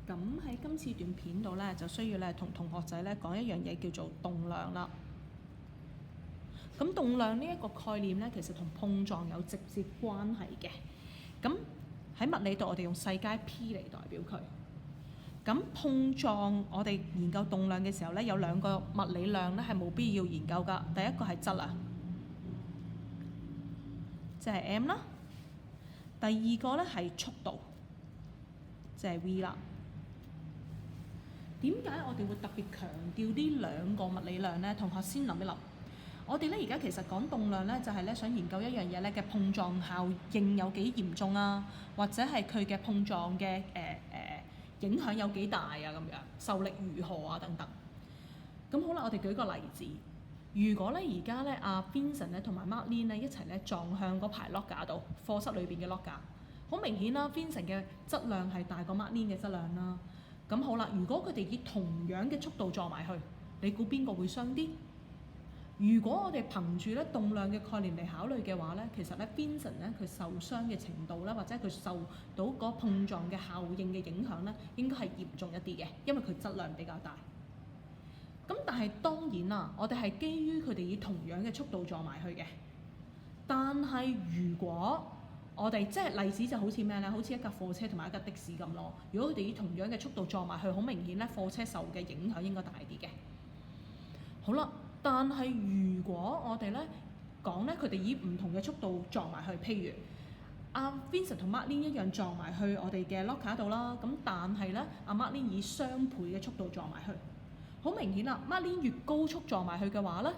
咁喺今次段片度咧，就需要咧同同學仔咧講一樣嘢叫做動量啦。咁動量呢一個概念咧，其實同碰撞有直接關係嘅。咁喺物理度，我哋用細階 P 嚟代表佢。咁碰撞我哋研究動量嘅時候咧，有兩個物理量咧係冇必要研究㗎。第一個係質量，即係 m 啦。第二個咧係速度，即係 v 啦。點解我哋會特別強調呢兩個物理量呢？同學先諗一諗。我哋咧而家其實講動量咧，就係咧想研究一樣嘢咧嘅碰撞效應有幾嚴重啊，或者係佢嘅碰撞嘅影響有幾大啊咁樣，受力如何啊等等。咁好啦，我哋舉個例子。如果咧而家咧阿 Vincent 咧同埋 Marlene 咧一齊咧撞向嗰排 lock 架度，課室裏邊嘅 lock 架，好明顯啦 ，Vincent 嘅質量係大過 Marlene 嘅質量啦。咁好啦，如果佢哋以同樣嘅速度撞埋去，你估邊個會傷啲？如果我哋憑住咧動量嘅概念嚟考慮嘅話咧，其實咧 Vincent 咧佢受傷嘅程度咧，或者佢受到嗰碰撞嘅效應嘅影響咧，應該係嚴重一啲嘅，因為佢質量比較大。咁但係當然啦，我哋係基於佢哋以同樣嘅速度撞埋去嘅。但係如果我哋即係例子就好似咩咧？好似一架貨車同埋一架的士咁咯。如果佢哋以同樣嘅速度撞埋去，好明顯咧，貨車受嘅影響應該大啲嘅。好啦，但係如果我哋咧講咧，佢哋以唔同嘅速度撞埋去，譬如阿 Vincent 同 Marlene 一樣撞埋去我哋嘅 locker 度啦。咁但係咧，阿 Marlene 以雙倍嘅速度撞埋去，好明顯啦。Marlene 越高速撞埋去嘅話咧，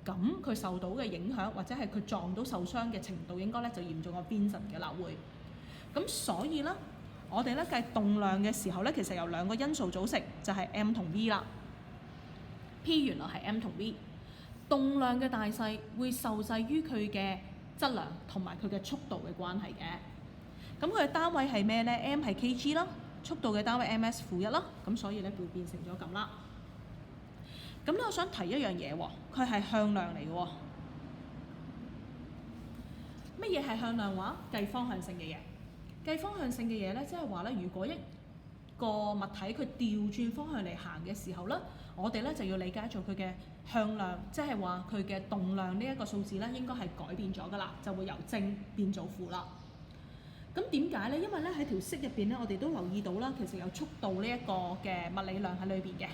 咁佢受到嘅影響或者係佢撞到受傷嘅程度應該咧就嚴重過 Vincent 嘅啦會。咁所以咧，我哋咧計動量嘅時候咧，其實由兩個因素組成，就係 m 同 v 啦。P 原來係 m 同 v， 動量嘅大細會受制於佢嘅質量同埋佢嘅速度嘅關係嘅。咁佢嘅單位係咩咧 ？m 係 kg 啦，速度嘅單位 ms-1 啦。咁所以咧會變成咗咁啦。咁咧，我想提一樣嘢喎，佢係向量嚟嘅喎。乜嘢係向量話？計方向性嘅嘢。計方向性嘅嘢咧，即係話咧，如果一個物體佢調轉方向嚟行嘅時候咧，我哋咧就要理解做佢嘅向量，即係話佢嘅動量呢一個數字咧，應該係改變咗㗎啦，就會由正變做負啦。咁點解咧？因為咧喺條式入邊咧，我哋都留意到啦，其實有速度呢一個嘅物理量喺裏邊嘅。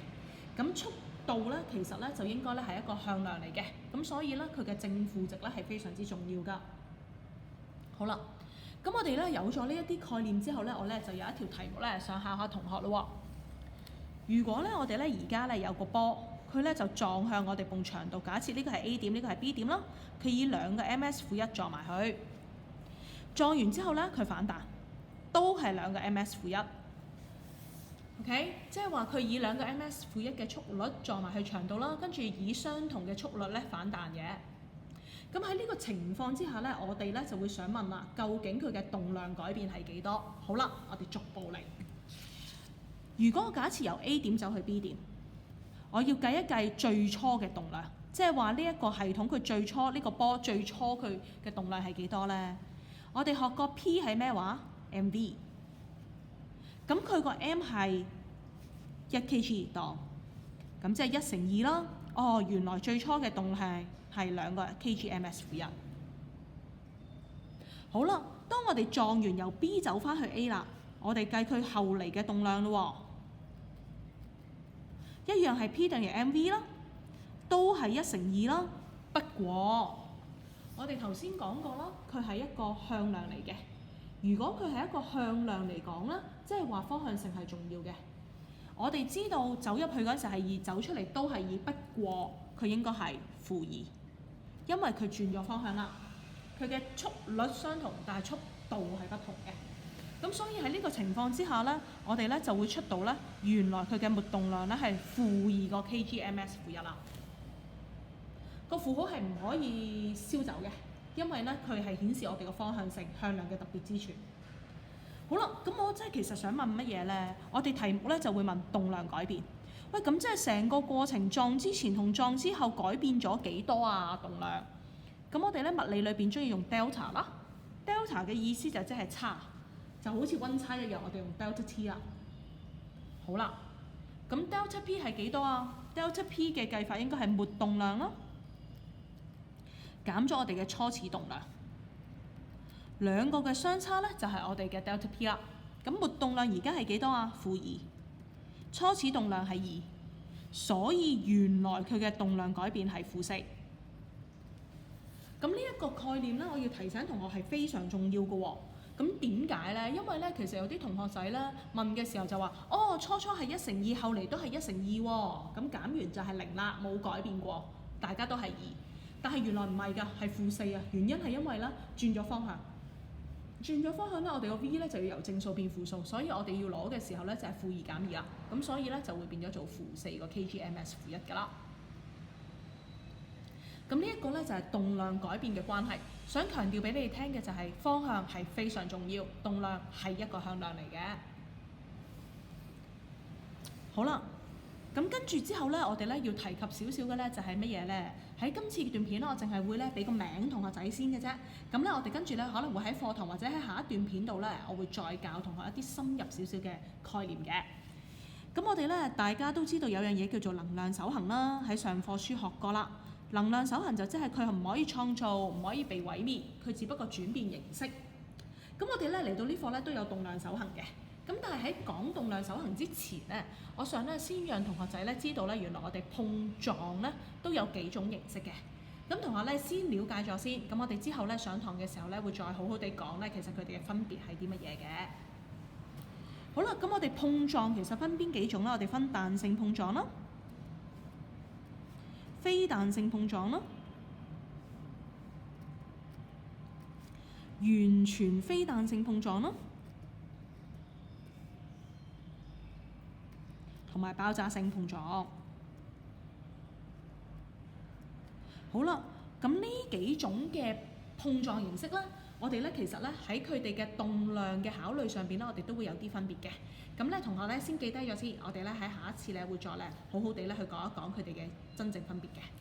咁速度咧，其實咧就應該咧係一個向量嚟嘅，咁所以咧佢嘅正負值咧係非常之重要㗎。好啦，咁我哋咧有咗呢一啲概念之後咧，我咧就有一條題目咧想考下同學咯。如果咧我哋咧而家咧有個波，佢咧就撞向我哋埲牆度，假設呢個係 A 點，呢個係 B 點啦，佢以兩個 ms-1 撞埋去，撞完之後咧佢反彈，都係兩個 ms-1。OK， 即係話佢以兩個 ms-1 嘅速率撞埋去牆度啦，跟住以相同嘅速率咧反彈嘅。咁喺呢個情況之下咧，我哋咧就會想問啦，究竟佢嘅動量改變係幾多？好啦，我哋逐步嚟。如果我假設由 A 點走去 B 點，我要計一計最初嘅動量，即係話呢一個系統佢最初呢個波最初佢嘅動量係幾多咧？我哋學過 P 係咩話 ？mv。咁佢個 m 係1 kg 當，咁即係1乘2啦。哦，原來最初嘅動量係兩個 kg ms-1。好啦，當我哋撞完由 B 走翻去 A 啦，我哋計佢後嚟嘅動量咯喎，一樣係 P 等於 mv 啦，都係1乘2啦。不過我哋頭先講過啦，佢係一個向量嚟嘅。如果佢係一個向量嚟講咧，即係話方向性係重要嘅。我哋知道走入去嗰陣係2，走出嚟都係2，不過佢應該係-2，因為佢轉咗方向啦。佢嘅速率相同，但係速度係不同嘅。咁所以喺呢個情況之下咧，我哋咧就會出到咧，原來佢嘅末動量咧係-2個 kg ms-1啦。個負號係唔可以燒走嘅。因為咧，佢係顯示我哋個方向性向量嘅特別之處。好啦，咁我真係其實想問乜嘢咧？我哋題目咧就會問動量改變。喂，咁即係成個過程撞之前同撞之後改變咗幾多啊？動量。咁我哋咧物理裏邊中意用 delta 啦。delta 嘅意思就即係差，就好似溫差一樣，我哋用 delta T 啦。好啦，咁 delta P 係幾多啊？delta P 嘅計法應該係末動量啦，減咗我哋嘅初始動量，兩個嘅相差咧就係我哋嘅 delta P 啦。咁末動量而家係幾多啊？-2，初始動量係2，所以原來佢嘅動量改變係-4。咁呢一個概念咧，我要提醒同學係非常重要嘅喎。咁點解咧？因為咧，其實有啲同學仔咧問嘅時候就話：哦，初係1/2，後嚟都係1/2喎。咁減完就係0啦，冇改變過，大家都係2。但係原來唔係㗎，係-4啊。原因係因為咧轉咗方向，轉咗方向咧，我哋個 V 咧就要由正數變負數，所以我哋要攞嘅時候咧就係-2減2啦。咁所以咧就會變咗做-4個 kgms-1㗎啦。咁呢一個咧就係動量改變嘅關係，想強調俾你哋聽嘅就係方向係非常重要，動量係一個向量嚟嘅。好啦，咁跟住之後咧，我哋咧要提及少少嘅咧就係乜嘢咧？喺今次段片咧，我淨係會咧俾個名同學仔先嘅啫。咁咧，我哋跟住咧可能會喺課堂或者喺下一段片度咧，我會再教同學一啲深入少少嘅概念嘅。咁我哋咧大家都知道有樣嘢叫做能量守恆啦，喺上課書學過啦。能量守恆就即係佢唔可以創造，唔可以被毀滅，佢只不過轉變形式。咁我哋咧嚟到呢課咧都有動量守恆嘅。咁但係喺講動量守恆之前咧，我想咧先讓同學仔咧知道咧，原來我哋碰撞咧都有幾種形式嘅。咁同學咧先了解咗先，咁我哋之後咧上堂嘅時候咧會再好好地講咧，其實佢哋嘅分別係啲乜嘢嘅。好啦，咁我哋碰撞其實分邊幾種啦？我哋分彈性碰撞啦，非彈性碰撞啦，完全非彈性碰撞啦，同埋爆炸性碰撞。好啦，咁呢幾種嘅碰撞形式咧，我哋咧其實咧喺佢哋嘅動量嘅考慮上邊咧，我哋都會有啲分別嘅。咁咧同學咧先記低咗先，我哋咧喺下一次咧會再咧好好地咧去講一講佢哋嘅真正分別嘅。